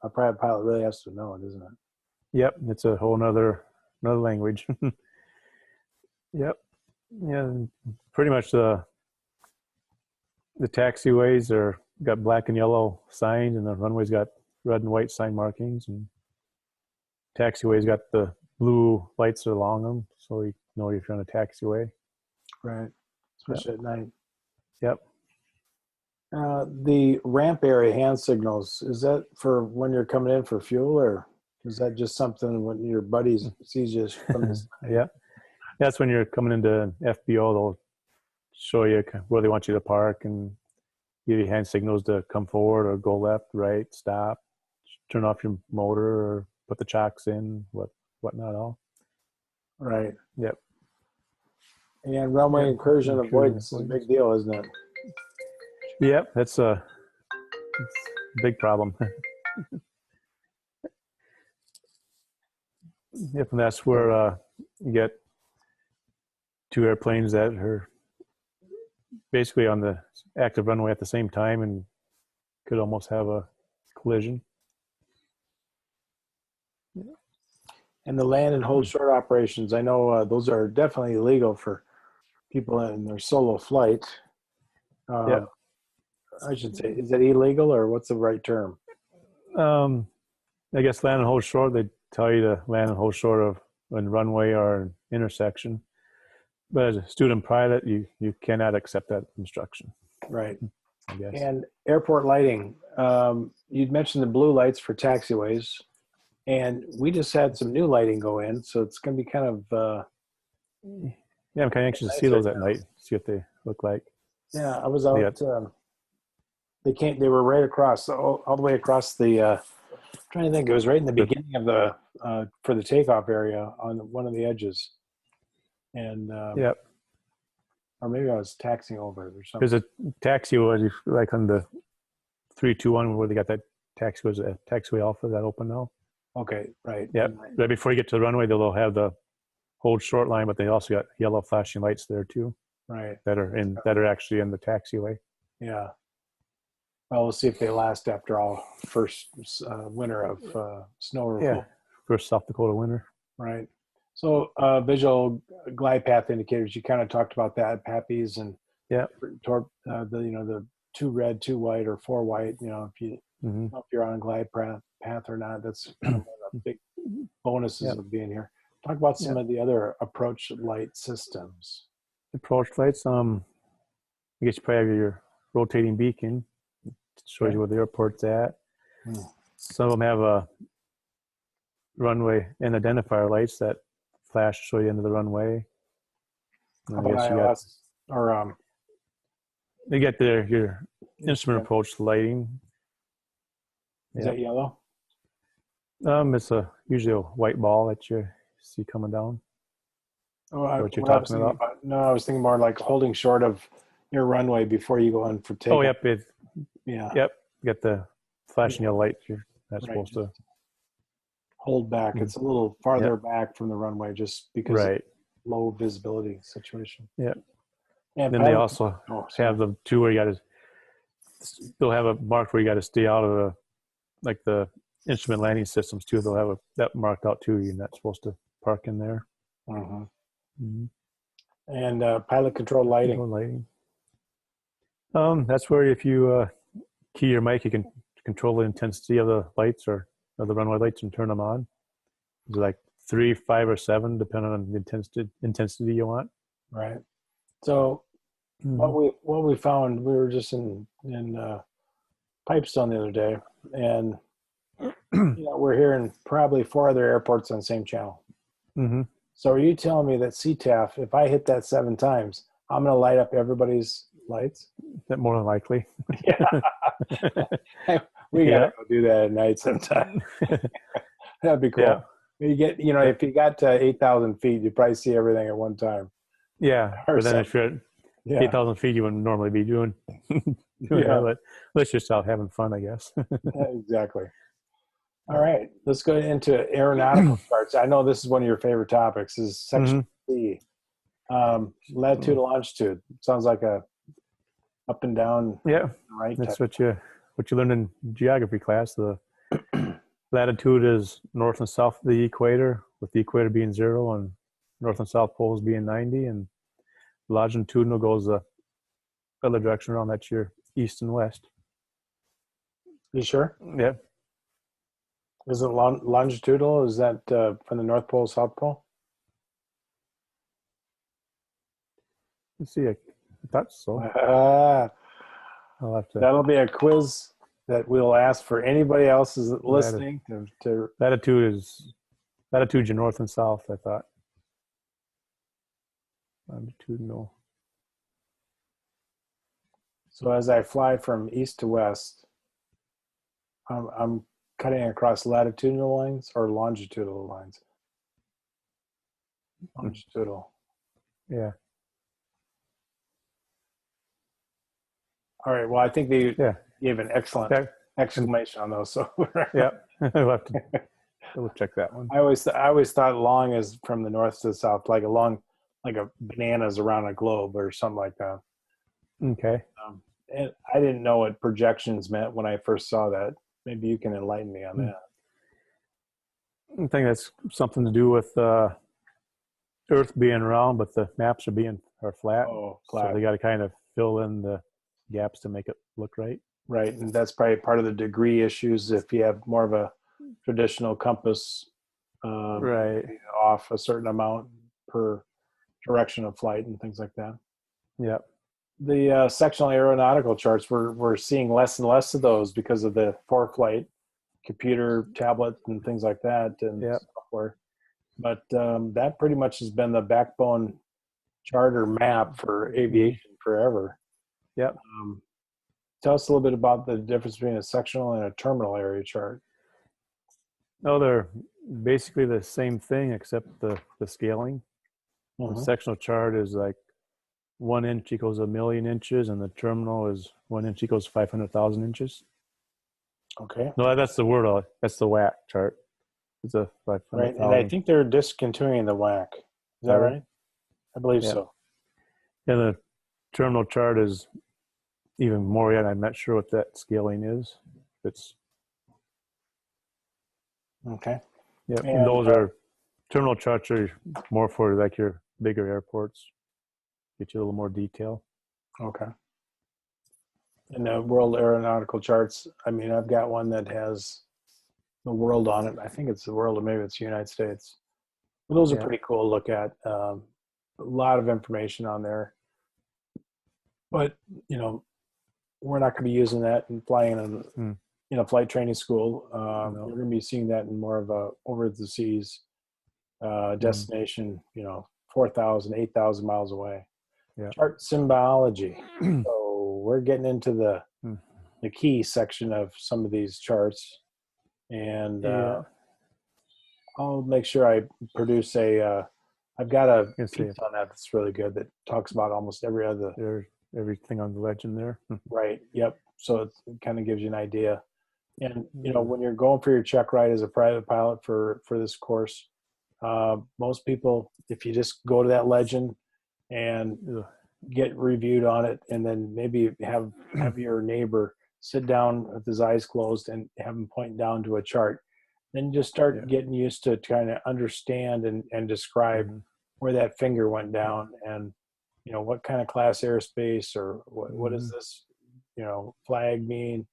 Speaker 1: a private pilot really has to know, doesn't it?
Speaker 2: Yep, it's a whole another language. Yep, yeah, pretty much the taxiways got black and yellow signs, and the runways got red and white sign markings, and taxiways got the blue lights along them, so you know if you're on a taxiway.
Speaker 1: Right, especially at night.
Speaker 2: Yep.
Speaker 1: The ramp area hand signals, is that for when you're coming in for fuel, or is that just something when your buddies sees you from this?
Speaker 2: Yeah, that's when you're coming into FBO, they'll show you where they want you to park and give you hand signals to come forward or go left, right, stop, turn off your motor or put the chocks in, whatnot all.
Speaker 1: Right.
Speaker 2: Yep.
Speaker 1: And runway incursion avoidance is a big deal, isn't it?
Speaker 2: Yep, it's a big problem. Yep, and that's where you get two airplanes that are basically on the active runway at the same time and could almost have a collision.
Speaker 1: And the land and hold short operations, I know those are definitely illegal for people in their solo flight.
Speaker 2: Yeah.
Speaker 1: I should say, is that illegal, or what's the right term?
Speaker 2: I guess land and hold short, they tell you to land and hold short of an runway or an intersection. But as a student pilot, you cannot accept that instruction.
Speaker 1: Right.
Speaker 2: I guess.
Speaker 1: And airport lighting, you'd mentioned the blue lights for taxiways, and we just had some new lighting go in, so it's going to be kind of...
Speaker 2: yeah, I'm kind of anxious to see those at night, see what they look like.
Speaker 1: Yeah, I was out... They were right across, all the way across the... I'm trying to think, it was right in the beginning of the... for the takeoff area on one of the edges. And...
Speaker 2: yep.
Speaker 1: Or maybe I was taxiing over it or something.
Speaker 2: There's a taxi like on the 321 where they got that taxiway alpha that open now.
Speaker 1: Okay, right.
Speaker 2: Yeah, right before you get to the runway, they'll have the hold short line, but they also got yellow flashing lights there too.
Speaker 1: Right.
Speaker 2: That are actually in the taxiway.
Speaker 1: Yeah. Well, we'll see if they last after all. First winter of snow removal.
Speaker 2: Yeah. First South Dakota winter.
Speaker 1: Right. So visual glide path indicators, you kind of talked about that, PAPIs and the 2 red, 2 white, or 4 white. If you're on glide path or not, that's kind of one of the big bonuses of being here. Talk about some of the other approach light systems.
Speaker 2: Approach lights. I guess you probably have your rotating beacon. It shows you where the airport's at. Some of them have a runway and identifier lights that flash to show you into the runway.
Speaker 1: How about ILS?
Speaker 2: They get your instrument approach lighting.
Speaker 1: Is that yellow?
Speaker 2: It's usually a white ball that you see coming down.
Speaker 1: Oh,
Speaker 2: what you're talking about?
Speaker 1: No, I was thinking more like holding short of your runway before you go in for takeoff.
Speaker 2: Oh, yep.
Speaker 1: Yeah.
Speaker 2: Yep. You got the flashing yellow light. You're not supposed to
Speaker 1: hold back. It's a little farther back from the runway just because of low visibility situation.
Speaker 2: Yeah.
Speaker 1: And
Speaker 2: then they also have the two where they'll have a mark where you got to stay out of the instrument landing systems too. They'll have that marked out too. You're not supposed to park in there.
Speaker 1: And pilot control lighting.
Speaker 2: That's where if you key your mic, you can control the intensity of the lights or the runway lights and turn them on. It's like 3, 5, or 7, depending on the intensity you want.
Speaker 1: Right. So what we found, we were just in Pipestone the other day, and we're hearing probably 4 other airports on the same channel.
Speaker 2: Mm-hmm.
Speaker 1: So are you telling me that CTAF, if I hit that 7 times, I'm going to light up everybody's lights?
Speaker 2: That more than likely.
Speaker 1: Yeah. We got to go do that at night sometime. That'd be cool.
Speaker 2: Yeah.
Speaker 1: You get, if you got to 8,000 feet, you probably see everything at one time.
Speaker 2: Yeah.
Speaker 1: Or
Speaker 2: But then
Speaker 1: something.
Speaker 2: if you're at 8,000 feet, you wouldn't normally be doing that, but let's just out having fun, I guess.
Speaker 1: Exactly. All right, let's go into aeronautical charts. I know this is one of your favorite topics. Is section C, latitude and longitude. Sounds like a up and down.
Speaker 2: Yeah,
Speaker 1: right.
Speaker 2: That's what you learned in geography class. The latitude is north and south of the equator, with the equator being 0 and north and south poles being 90, and longitudinal goes the other direction around. That's your east and west.
Speaker 1: You sure?
Speaker 2: Yeah.
Speaker 1: Is it longitudinal? Is that from the North Pole, South Pole?
Speaker 2: Let's see. I thought so. I'll have to.
Speaker 1: That'll be a quiz that we'll ask for anybody else is listening to.
Speaker 2: Latitude's your north and south, I thought. Longitudinal.
Speaker 1: So as I fly from east to west, I'm cutting across latitudinal lines or longitudinal lines? Longitudinal.
Speaker 2: Yeah.
Speaker 1: All right. Well, I think they gave an excellent exclamation on those. So
Speaker 2: yeah, we'll have to check that one.
Speaker 1: I always thought long is from the north to the south, like a bananas around a globe or something like that.
Speaker 2: Okay.
Speaker 1: And I didn't know what projections meant when I first saw that. Maybe you can enlighten me on that.
Speaker 2: I think that's something to do with Earth being round, but the maps are flat.
Speaker 1: Oh, flat.
Speaker 2: So they got to kind of fill in the gaps to make it look right.
Speaker 1: Right, and that's probably part of the degree issues. If you have more of a traditional compass,
Speaker 2: right,
Speaker 1: off a certain amount per direction of flight and things like that.
Speaker 2: Yeah.
Speaker 1: The sectional aeronautical charts, we're seeing less and less of those because of the for-flight computer, tablet, and things like that, and software. But that pretty much has been the backbone chart or map for aviation forever.
Speaker 2: Yep.
Speaker 1: Tell us a little bit about the difference between a sectional and a terminal area chart.
Speaker 2: No, they're basically the same thing except the scaling. The sectional chart is like 1 inch equals 1,000,000 inches, and the terminal is 1 inch equals 500,000 inches.
Speaker 1: Okay.
Speaker 2: No, that's the word. That's the WAC chart. It's a 500,000.
Speaker 1: Right, and I think they're discontinuing the WAC. Is that right? I believe so.
Speaker 2: And the terminal chart is even more yet. I'm not sure what that scaling is. It's
Speaker 1: okay.
Speaker 2: Yeah, and those are terminal charts are more for like your bigger airports. Get you a little more detail.
Speaker 1: Okay. And the world aeronautical charts, I mean, I've got one that has the world on it. I think it's the world, or maybe it's the United States. But those are pretty cool to look at. A lot of information on there. But, we're not going to be using that and flying in a flight training school. We're going to be seeing that in more of a over the seas destination, 4,000, 8,000 miles away.
Speaker 2: Yeah.
Speaker 1: Chart symbology. So we're getting into the key section of some of these charts. And I'll make sure I produce I've got a piece on that that's really good that talks about almost
Speaker 2: everything on the legend there.
Speaker 1: Right. Yep. So it kind of gives you an idea. And, when you're going for your check ride as a private pilot for this course, most people, if you just go to that legend and get reviewed on it, and then maybe have your neighbor sit down with his eyes closed and have him point down to a chart, then just start getting used to kind of understand and describe where that finger went down, and what kind of class airspace, or what does this flag mean,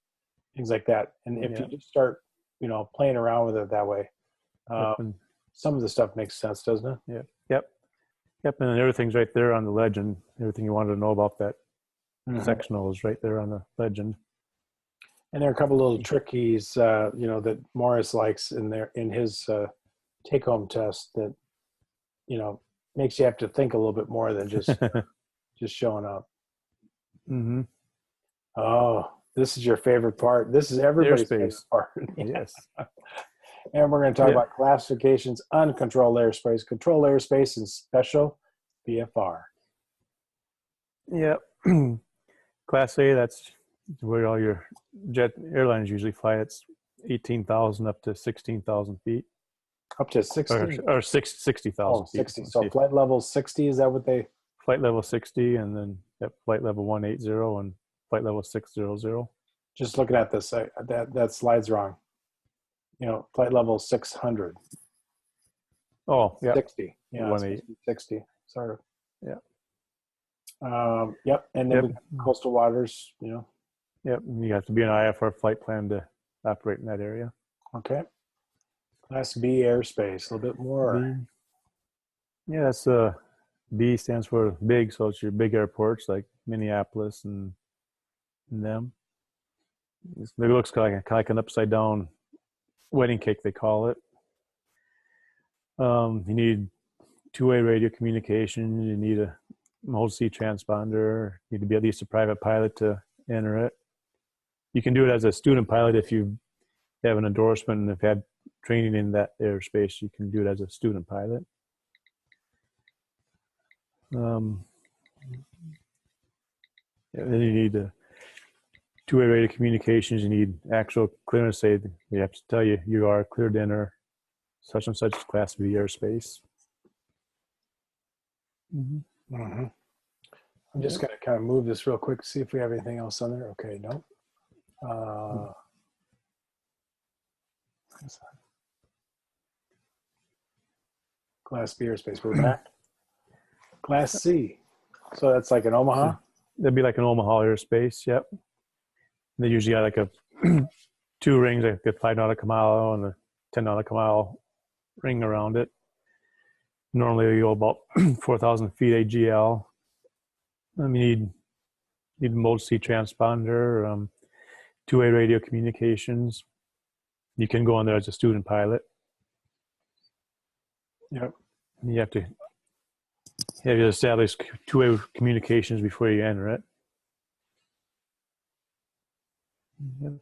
Speaker 1: things like that. And if you just start playing around with it that way, some of the stuff makes sense, doesn't it?
Speaker 2: Yep. And everything's right there on the legend. Everything you wanted to know about that sectional is right there on the legend.
Speaker 1: And there are a couple little trickies, that Morris likes in his take-home test that, makes you have to think a little bit more than just showing up.
Speaker 2: Mm-hmm.
Speaker 1: Oh, this is your favorite part. This is everybody's favorite part.
Speaker 2: Yes.
Speaker 1: And we're going to talk about classifications, uncontrolled airspace, controlled airspace, and special VFR.
Speaker 2: Yeah. Class A, that's where all your jet airlines usually fly. It's 18,000 up to 16,000 feet.
Speaker 1: Up to 16?
Speaker 2: Or 60,000 feet.
Speaker 1: 60. So flight level 60, is that what they?
Speaker 2: Flight level 60, and then flight level 180 and flight level 600.
Speaker 1: Just looking at this, that slide's wrong. Flight level 600.
Speaker 2: Oh, yeah.
Speaker 1: 60. Yeah, 60. Sorry.
Speaker 2: Yeah.
Speaker 1: Yep. And then we got coastal waters,
Speaker 2: Yep. You have to be an IFR flight plan to operate in that area.
Speaker 1: Okay. Class B airspace, a little bit more.
Speaker 2: B. Yeah, that's B stands for big, so it's your big airports like Minneapolis and them. It looks like an upside down wedding cake, they call it. You need two-way radio communication. You need a multi-C transponder. You need to be at least a private pilot to enter it. You can do it as a student pilot if you have an endorsement and have had training in that airspace. You can do it as a student pilot. Then you need two-way radio communications. You need actual clearance. Say they have to tell you are cleared to enter such and such Class B airspace.
Speaker 1: Mm-hmm. Mm-hmm. I'm just going to kind of move this real quick to see if we have anything else on there. Okay, no. Class B airspace. We're back. Class C. So that's like an Omaha?
Speaker 2: That'd be like an Omaha airspace, yep. They usually got like a 2 rings, like a 5 nautical mile and a 10 nautical mile ring around it. Normally you go about 4,000 feet AGL. You need multi-C transponder, two-way radio communications. You can go on there as a student pilot.
Speaker 1: Yep.
Speaker 2: You have to establish two-way communications before you enter it. Yep.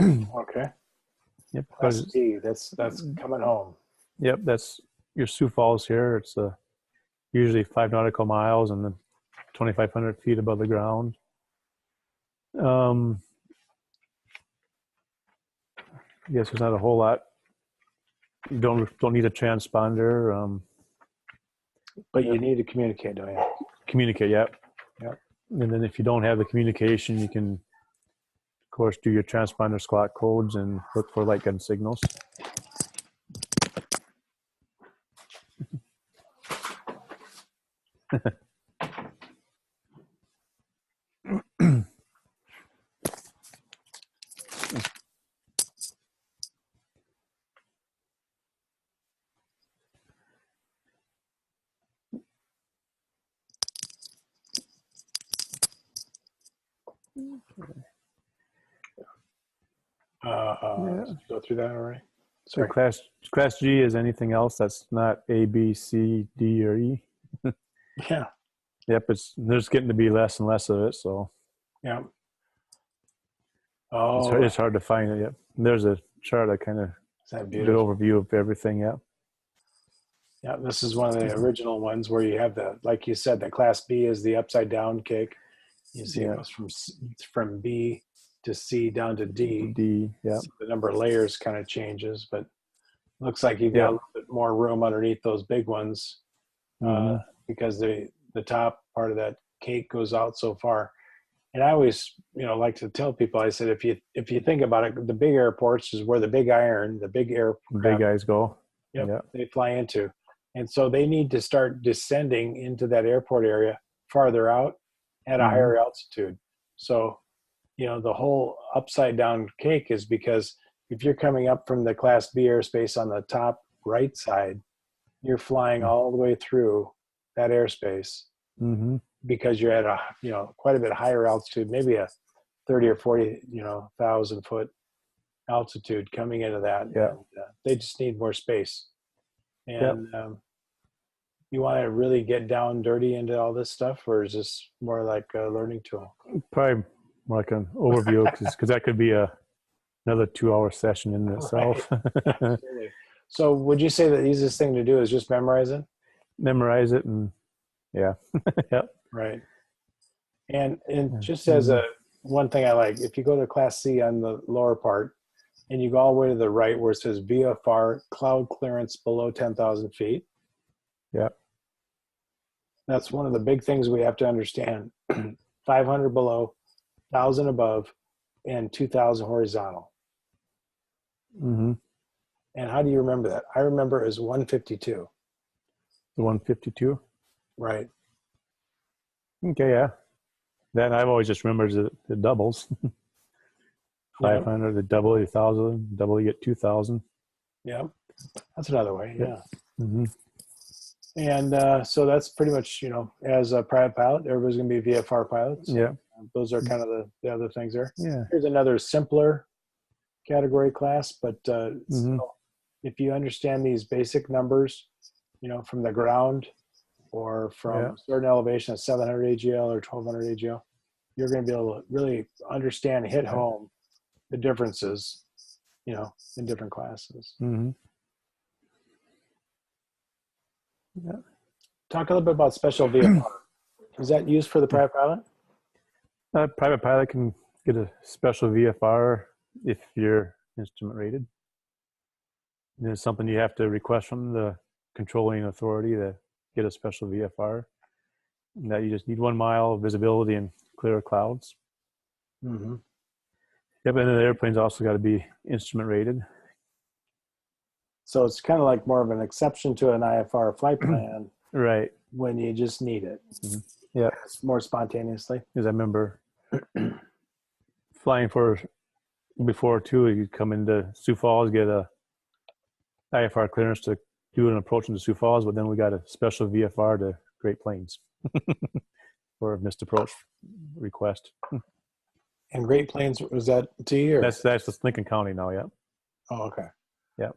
Speaker 1: Okay.
Speaker 2: Yep.
Speaker 1: Class D, that's coming home.
Speaker 2: Yep, that's your Sioux Falls here. It's usually 5 nautical miles and then 2,500 feet above the ground. I guess there's not a whole lot. You don't need a transponder.
Speaker 1: But you need to communicate, don't you?
Speaker 2: Communicate, yep.
Speaker 1: Yep.
Speaker 2: And then if you don't have the communication, you can, of course, do your transponder squawk codes and look for light gun signals.
Speaker 1: Did you go through that already?
Speaker 2: So class G is anything else that's not A, B, C, D, or E.
Speaker 1: Yeah.
Speaker 2: Yep, there's getting to be less and less of it. So
Speaker 1: yeah. Oh,
Speaker 2: it's hard to find it. Yep. There's a chart that kind of good overview of everything. Yep.
Speaker 1: Yeah, this is one of the original ones where you have like you said, the Class B is the upside down cake. You see it goes from B to C down to D.
Speaker 2: D, yeah.
Speaker 1: So the number of layers kind of changes, but looks like you've got a little bit more room underneath those big ones because the top part of that cake goes out so far. And I always, like to tell people, I said, if you think about it, the big airports is where the big iron, the big
Speaker 2: guys go.
Speaker 1: Yep, they fly into. And so they need to start descending into that airport area farther out at a higher altitude. So, the whole upside down cake is because if you're coming up from the Class B airspace on the top right side, you're flying all the way through that airspace. because you're at a, quite a bit higher altitude, maybe a 30 or 40, 1,000-foot altitude coming into that.
Speaker 2: Yeah.
Speaker 1: And, they just need more space.
Speaker 2: Yep.
Speaker 1: And you want to really get down dirty into all this stuff, or is this more like a learning tool?
Speaker 2: Probably more like an overview, because that could be another 2-hour session in itself.
Speaker 1: Right. Absolutely. So would you say the easiest thing to do is just memorize it?
Speaker 2: Memorize it, and yeah. Yep.
Speaker 1: Right. And just as one thing I like, if you go to Class C on the lower part and you go all the way to the right where it says VFR cloud clearance below 10,000 feet.
Speaker 2: Yeah.
Speaker 1: That's one of the big things we have to understand. 500 below, 1,000 above, and 2,000 horizontal.
Speaker 2: Mm-hmm.
Speaker 1: And how do you remember that? I remember it as 152.
Speaker 2: The 152?
Speaker 1: Right.
Speaker 2: Okay, yeah. Then I've always just remembered the doubles. 500, the double, 1,000, double, you get 2,000.
Speaker 1: Yeah. That's another way, yeah.
Speaker 2: Mm-hmm.
Speaker 1: And so that's pretty much, as a private pilot, everybody's going to be VFR pilots.
Speaker 2: Yeah.
Speaker 1: Those are kind of the other things there.
Speaker 2: Yeah.
Speaker 1: Here's another simpler category class, but so if you understand these basic numbers, from the ground or from a certain elevation at 700 AGL or 1,200 AGL, you're going to be able to really understand, hit home the differences, in different classes.
Speaker 2: Mm-hmm. Yeah.
Speaker 1: Talk a little bit about special VFR. Is that used for the private pilot?
Speaker 2: Private pilot can get a special VFR if you're instrument rated. And it's something you have to request from the controlling authority to get a special VFR. And that you just need 1 mile visibility and clear clouds.
Speaker 1: Mm-hmm.
Speaker 2: Yep, and the airplane's also got to be instrument rated.
Speaker 1: So it's kind of like more of an exception to an IFR flight plan.
Speaker 2: Right.
Speaker 1: When you just need it.
Speaker 2: Mm-hmm. Yeah.
Speaker 1: It's more spontaneously.
Speaker 2: Because I remember flying before too, you'd come into Sioux Falls, get a IFR clearance to do an approach into Sioux Falls, but then we got a special VFR to Great Plains for a missed approach request.
Speaker 1: And Great Plains, was that to you?
Speaker 2: That's just Lincoln County now, yeah.
Speaker 1: Oh, okay.
Speaker 2: Yeah.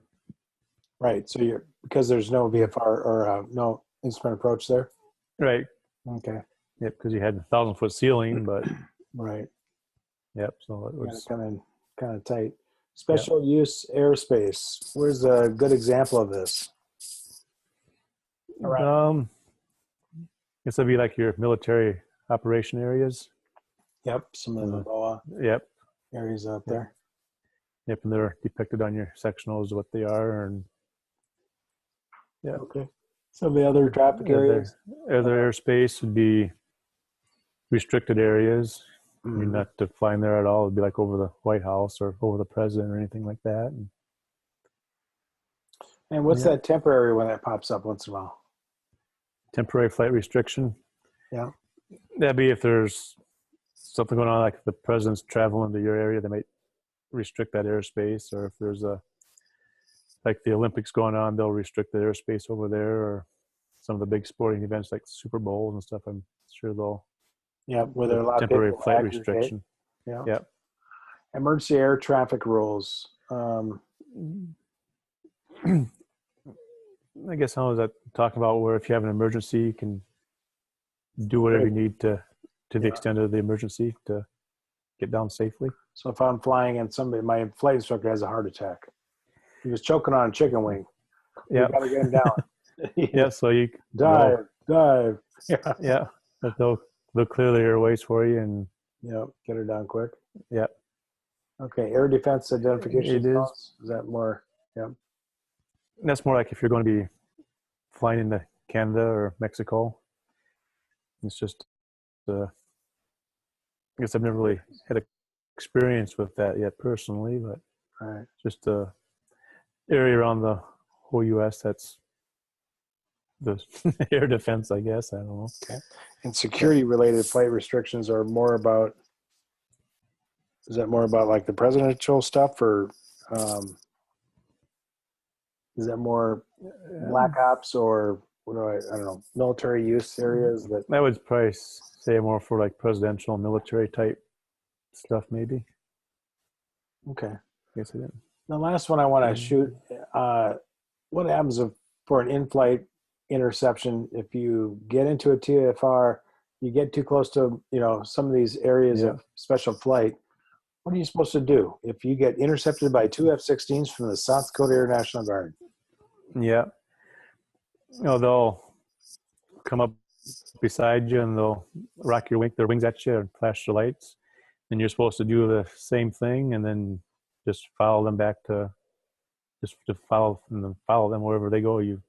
Speaker 1: Right. So because there's no VFR or no instrument approach there?
Speaker 2: Right.
Speaker 1: Okay.
Speaker 2: Yep, because you had a 1,000-foot ceiling, but
Speaker 1: right.
Speaker 2: Yep. So it was
Speaker 1: kind of tight. Special use airspace. Where's a good example of this?
Speaker 2: I guess that'd be like your military operation areas.
Speaker 1: Yep. Some of the BOA areas out there.
Speaker 2: Yep, and they're depicted on your sectionals what they are, and
Speaker 1: okay. Some of the other traffic areas.
Speaker 2: Other airspace would be restricted areas.
Speaker 1: Mm-hmm.
Speaker 2: You're not to flying there at all. It'd be like over the White House or over the president or anything like that.
Speaker 1: And what's that temporary one that pops up once in a while?
Speaker 2: Temporary flight restriction.
Speaker 1: Yeah.
Speaker 2: That'd be if there's something going on, like if the president's traveling to your area, they might restrict that airspace, or if there's like the Olympics going on, they'll restrict the airspace over there, or some of the big sporting events like Super Bowls and stuff. I'm sure they'll
Speaker 1: where there are a lot
Speaker 2: temporary
Speaker 1: of
Speaker 2: flight restriction.
Speaker 1: Yeah. Emergency air traffic rules.
Speaker 2: I guess how is that talking about where if you have an emergency, you can do whatever you need to the extent of the emergency to get down safely.
Speaker 1: So if I'm flying and my flight instructor has a heart attack, he was choking on a chicken wing.
Speaker 2: Yeah,
Speaker 1: got to get him down.
Speaker 2: Yeah, so you
Speaker 1: dive.
Speaker 2: Yeah, they'll clear the airways for you and
Speaker 1: get her down quick.
Speaker 2: Yeah.
Speaker 1: Okay, air defense identification.
Speaker 2: It is.
Speaker 1: Is that more? Yeah.
Speaker 2: That's more like if you're going to be flying into Canada or Mexico. It's just, I guess I've never really had experience with that yet personally, but just the area around the whole U.S. that's the air defense, I guess. I don't know.
Speaker 1: Okay. And security-related flight restrictions are more about. Is that more about like the presidential stuff, or is that more black ops or I don't know, military use areas that.
Speaker 2: I would probably say more for like presidential, military type stuff, maybe.
Speaker 1: Okay.
Speaker 2: I guess I didn't.
Speaker 1: The last one I want to shoot. What happens for an in-flight interception if you get into a TFR, you get too close to some of these areas of special flight? What are you supposed to do if you get intercepted by two F-16s from the South Dakota Air National Guard?
Speaker 2: Yeah. They'll come up beside you and they'll rock their wings at you and flash the lights. And you're supposed to do the same thing and then just follow them back to follow them wherever they go. You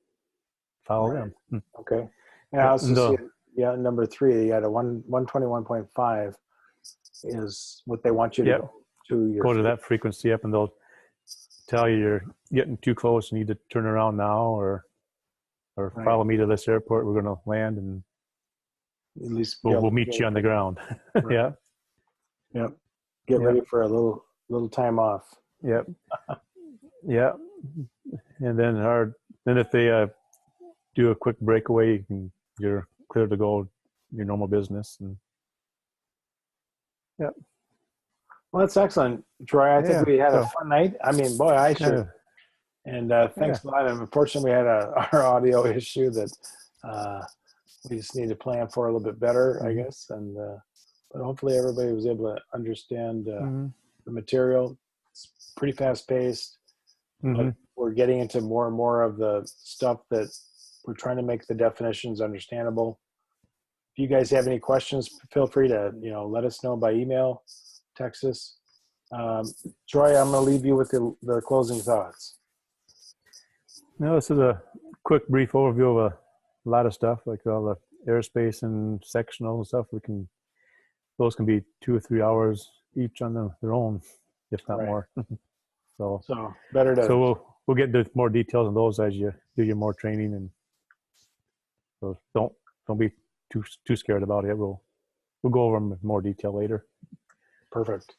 Speaker 2: follow them.
Speaker 1: Okay. And I also see number 3, you had a 121.5 is what they want you to go to.
Speaker 2: Go to that frequency up and they'll tell you you're getting too close, you need to turn around now or follow me to this airport. We're going to land and
Speaker 1: at least
Speaker 2: we'll meet you on the ground.
Speaker 1: Right. Yep. Get ready for a little time off.
Speaker 2: Yep. Yeah. And then if they do a quick breakaway, you're clear to go your normal business. And
Speaker 1: well, that's excellent, Troy. I think we had a fun night. I mean, boy, I should. And thanks a lot. And unfortunately, we had our audio issue that we just need to plan for a little bit better, I guess. And but hopefully, everybody was able to understand the material. It's pretty fast paced. But we're getting into more and more of the stuff that we're trying to make the definitions understandable. If you guys have any questions, feel free to let us know by email, text us. Troy, I'm going to leave you with the closing thoughts.
Speaker 2: No, this is a quick, brief overview of a lot of stuff, like all the airspace and sectional and stuff. Those can be 2 or 3 hours each on their own, if not more. So
Speaker 1: better to.
Speaker 2: So we'll get into more details on those as you do your more training, and so don't be too scared about it. We'll go over them in more detail later.
Speaker 1: Perfect.